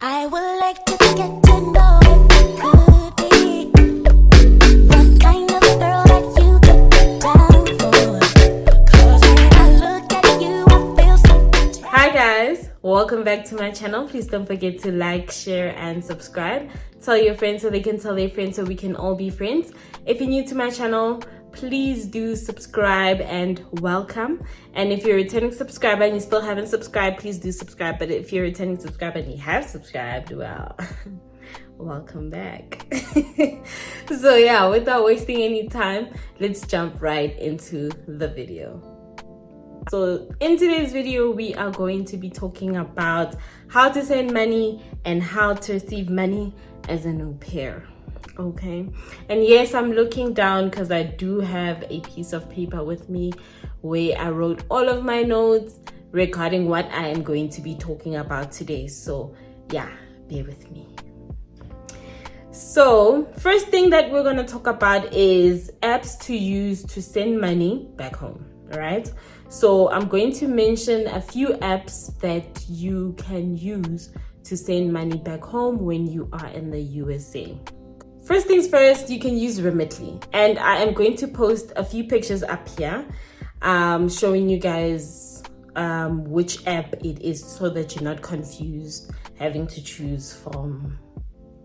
I would like to get to know if you could be the kind of girl that you could be down for. 'Cause when I look at you, I feel something. Hi guys, welcome back to my channel. Please don't forget to like, share and subscribe. Tell your friends so they can tell their friends so we can all be friends. If you're new to my channel, please do subscribe and welcome. And if you're a returning subscriber and you still haven't subscribed, please do subscribe. But if you're a returning subscriber and you have subscribed, well, welcome back. So yeah, without wasting any time, let's jump right into the video. So in today's video, we are going to be talking about how to send money and how to receive money as an au pair. Okay, and yes, I'm looking down because I do have a piece of paper with me where I wrote all of my notes regarding what I am going to be talking about today. So yeah, bear with me. So first thing that we're going to talk about is apps to use to send money back home. All right, so I'm going to mention a few apps that you can use to send money back home when you are in the USA. First things first, you can use Remitly, and I am going to post a few pictures up here showing you guys which app it is so that you're not confused having to choose from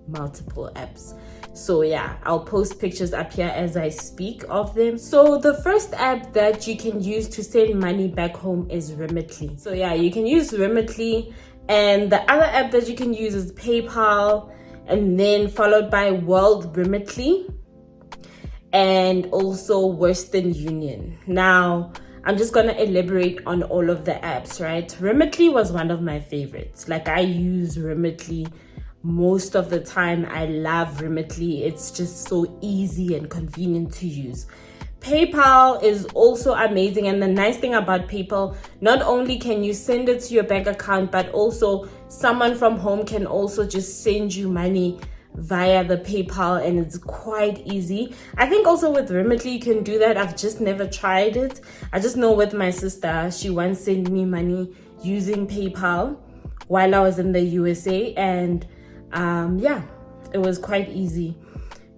multiple apps. So yeah, I'll post pictures up here as I speak of them. So the first app that you can use to send money back home is Remitly. So yeah, you can use Remitly, and the other app that you can use is PayPal, and then followed by World Remitly and also Western Union. Now, I'm just going to elaborate on all of the apps, right? Remitly was one of my favorites. Like, I use Remitly most of the time. I love Remitly. It's just so easy and convenient to use. PayPal is also amazing, and the nice thing about PayPal, not only can you send it to your bank account, but also someone from home can also just send you money via the PayPal, and it's quite easy. I think also with Remitly you can do that. I've just never tried it. I just know with my sister, she once sent me money using PayPal while I was in the USA, and yeah, it was quite easy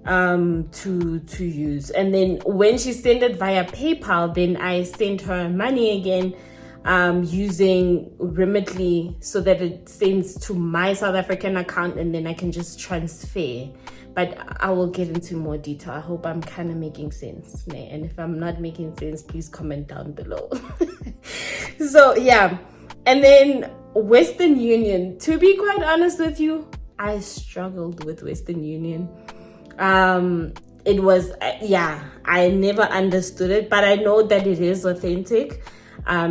to use. And then when she sent it via PayPal, then I sent her money again using Remitly so that it sends to my South African account, and then I can just transfer. But I will get into more detail. I hope I'm kind of making sense, and if I'm not making sense, please comment down below. So yeah, and then Western Union, to be quite honest with you, I struggled with Western Union. It was I never understood it, but I know that it is authentic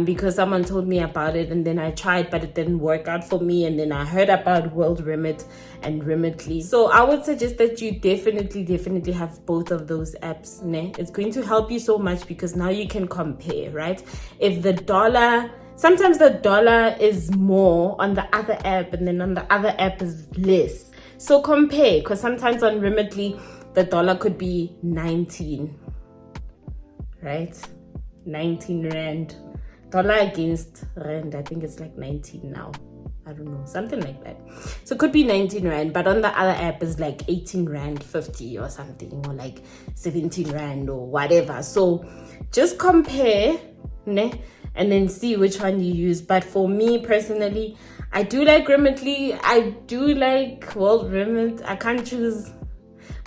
because someone told me about it, and then I tried, but it didn't work out for me. And then I heard about World Remit and Remitly. So I would suggest that you definitely have both of those apps. It's going to help you so much because now you can compare, right? If sometimes the dollar is more on the other app, and then on the other app is less. So compare, because sometimes on Remitly, the dollar could be 19, right? 19 Rand. Dollar against Rand, I think it's like 19 now. I don't know, something like that. So it could be 19 Rand, but on the other app is like 18 Rand 50 or something, or like 17 Rand or whatever. So just compare, and then see which one you use. But for me personally, I do like Remitly. I do like World Remit. I can't choose.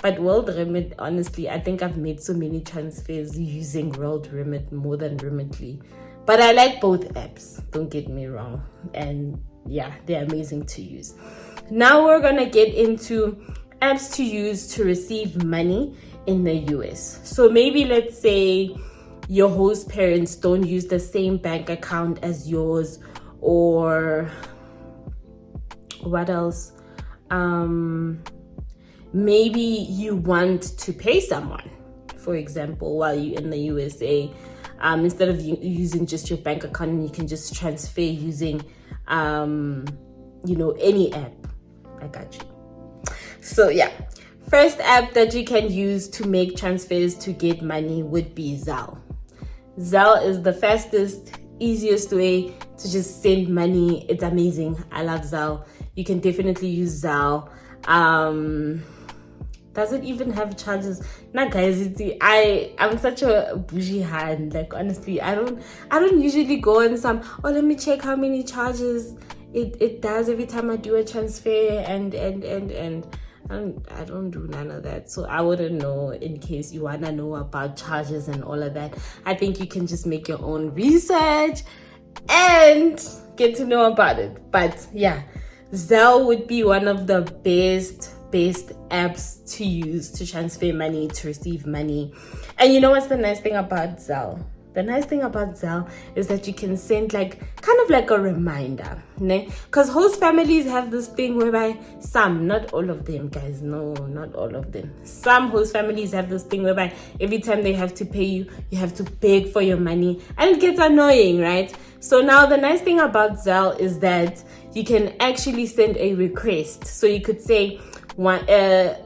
But World Remit, honestly, I think I've made so many transfers using World Remit more than Remitly. But I like both apps, don't get me wrong. And yeah, they're amazing to use. Now we're going to get into apps to use to receive money in the US. So maybe let's say your host parents don't use the same bank account as yours, or what else? Maybe you want to pay someone, for example, while you're in the USA. Instead of using just your bank account, you can just transfer using, any app. I got you. So yeah, first app that you can use to make transfers to get money would be Zelle. Zelle is the fastest, easiest way to just send money. It's amazing. I love Zelle. you can definitely use Zelle. Does it even have charges? Nah, guys, I'm such a bougie hand. Like, honestly, I don't usually go on some, oh, let me check how many charges it does every time I do a transfer, and I don't do none of that. So I wouldn't know. In case you wanna know about charges and all of that, I think you can just make your own research and get to know about it. But yeah, Zelle would be one of the best apps to use to transfer money, to receive money. And you know what's the nice thing about Zelle? The nice thing about Zelle is that you can send like kind of like a reminder, because host families have this thing whereby some, not all of them, guys, no, not all of them, some host families have this thing whereby every time they have to pay you, you have to beg for your money, and it gets annoying, right? So now the nice thing about Zelle is that you can actually send a request. So you could say, send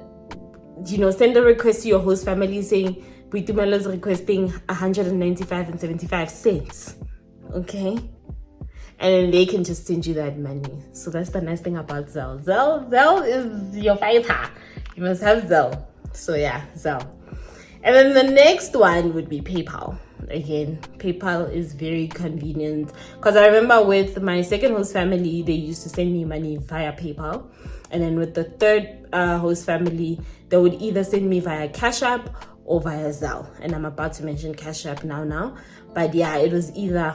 a request to your host family saying, Boitumelo is requesting 195.75 cents. Okay? And then they can just send you that money. So that's the nice thing about Zelle. Zelle is your fighter. You must have Zelle. So yeah, Zelle. And then the next one would be PayPal. Again, PayPal is very convenient, because I remember with my second host family, they used to send me money via PayPal. And then with the third host family, they would either send me via Cash App or via Zelle. And I'm about to mention Cash App now. But yeah, it was either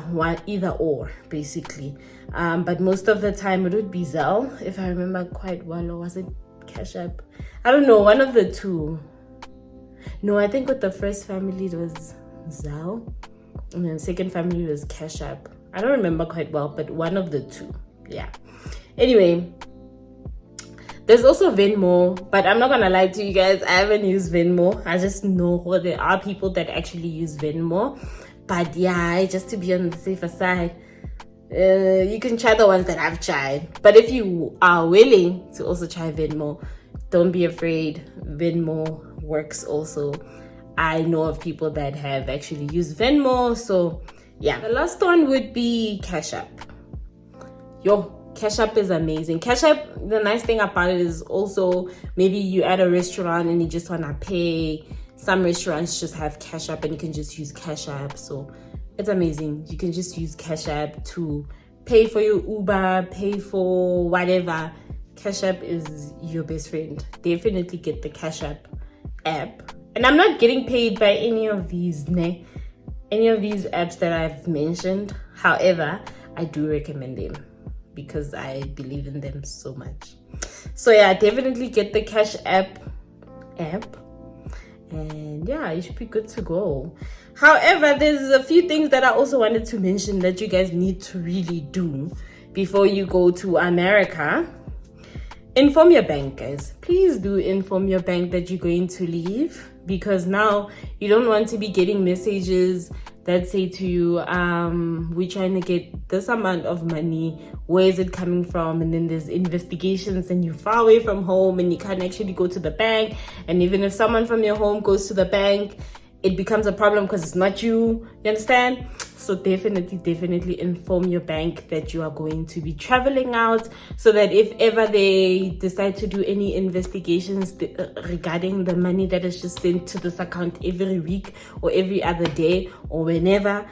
or, basically. But most of the time it would be Zelle, if I remember quite well. Or was it Cash App? I don't know, one of the two. No, I think with the first family it was Zelle, and then second family was Cash App. I don't remember quite well, but one of the two. Yeah. Anyway, there's also Venmo, but I'm not gonna lie to you guys, I haven't used Venmo. I just know there are people that actually use Venmo. But yeah, just to be on the safer side, you can try the ones that I've tried. But if you are willing to also try Venmo, don't be afraid. Venmo works also. I know of people that have actually used Venmo. So yeah, the last one would be Cash App. Cash App is amazing. Cash App, the nice thing about it is also, maybe you at a restaurant and you just want to pay. Some restaurants just have Cash App and you can just use Cash App. So it's amazing. You can just use Cash App to pay for your Uber, pay for whatever. Cash App is your best friend. Definitely get the Cash App app. And I'm not getting paid by any of these apps that I've mentioned. However, I do recommend them because I believe in them so much. So yeah, definitely get the Cash App. And yeah, you should be good to go. However, there's a few things that I also wanted to mention that you guys need to really do before you go to America. Inform your bank, guys. Please do inform your bank that you're going to leave, because now you don't want to be getting messages that say to you, we're trying to get this amount of money, where is it coming from? And then there's investigations and you're far away from home and you can't actually go to the bank. And even if someone from your home goes to the bank, it becomes a problem because it's not you. You understand? So definitely inform your bank that you are going to be traveling out, so that if ever they decide to do any investigations regarding the money that is just sent to this account every week or every other day or whenever,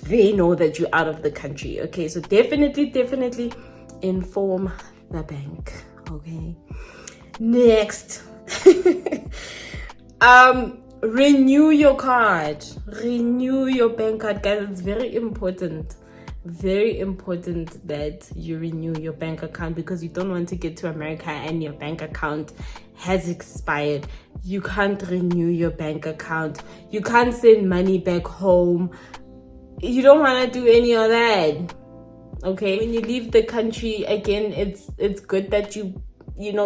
they know that you're out of the country. Okay, so definitely inform the bank. Okay, next. Renew your card. Renew your bank card, guys. It's very important that you renew your bank account, because you don't want to get to America and your bank account has expired. You can't renew your bank account. You can't send money back home. You don't want to do any of that. Okay, when you leave the country, again, it's good that you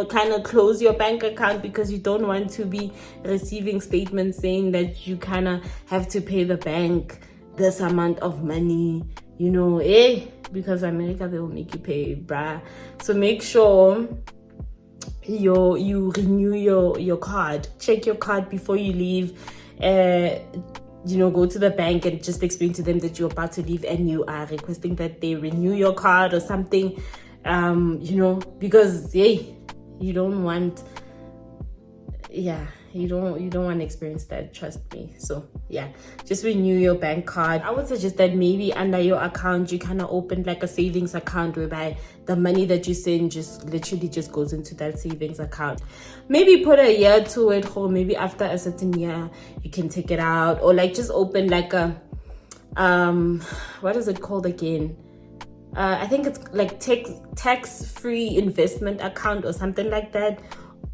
kind of close your bank account, because you don't want to be receiving statements saying that you kind of have to pay the bank this amount of money, because America, they will make you pay, bruh. So make sure you renew your card. Check your card before you leave. Go to the bank and just explain to them that you're about to leave and you are requesting that they renew your card or something. you know, because hey, you don't want to experience that, trust me. So yeah, just renew your bank card. I would suggest that maybe under your account you kind of open like a savings account whereby the money that you send just literally just goes into that savings account. Maybe put a year to it, or maybe after a certain year you can take it out, or like just open like a what is it called again? I think it's like tax-free investment account or something like that.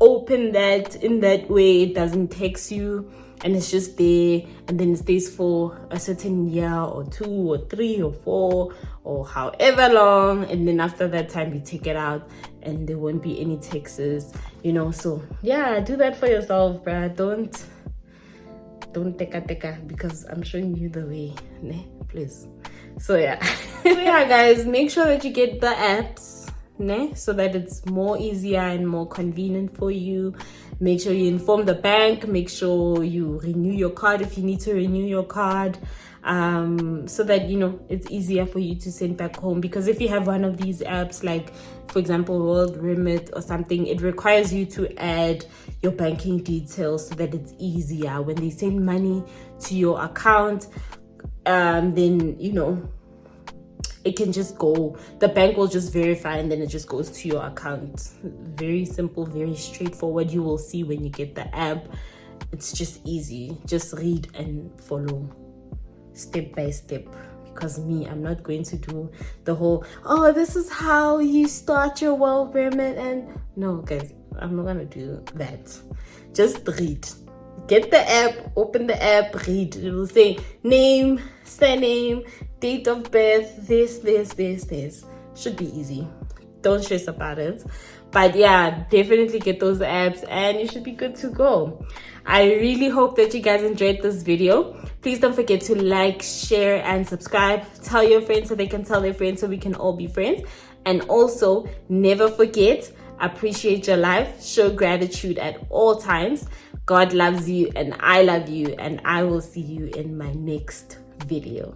Open that, in that way it doesn't tax you, and it's just there, and then it stays for a certain year or 2 or 3 or 4 or however long, and then after that time you take it out and there won't be any taxes, you know. So yeah, do that for yourself, bruh. Don't teka, because I'm showing you the way, ne? Please. So yeah. So yeah, guys, make sure that you get the apps, ne? So that it's more easier and more convenient for you. Make sure you inform the bank. Make sure you renew your card if you need to renew your card, so that, you know, it's easier for you to send back home. Because if you have one of these apps, like for example World Remit or something, it requires you to add your banking details so that it's easier when they send money to your account. Then, you know, it can just go, the bank will just verify, and then it just goes to your account. Very simple, very straightforward. You will see when you get the app, it's just easy. Just read and follow step by step, because I'm not going to do the whole, oh, this is how you start your World Remit, and no, guys, I'm not gonna do that. Just read. Get the app, open the app, read. It will say name, surname, date of birth, this. Should be easy. Don't stress about it. But yeah, definitely get those apps and you should be good to go. I really hope that you guys enjoyed this video. Please don't forget to like, share, and subscribe. Tell your friends so they can tell their friends, so we can all be friends. And also, never forget, appreciate your life. Show gratitude at all times. God loves you and I love you, and I will see you in my next video.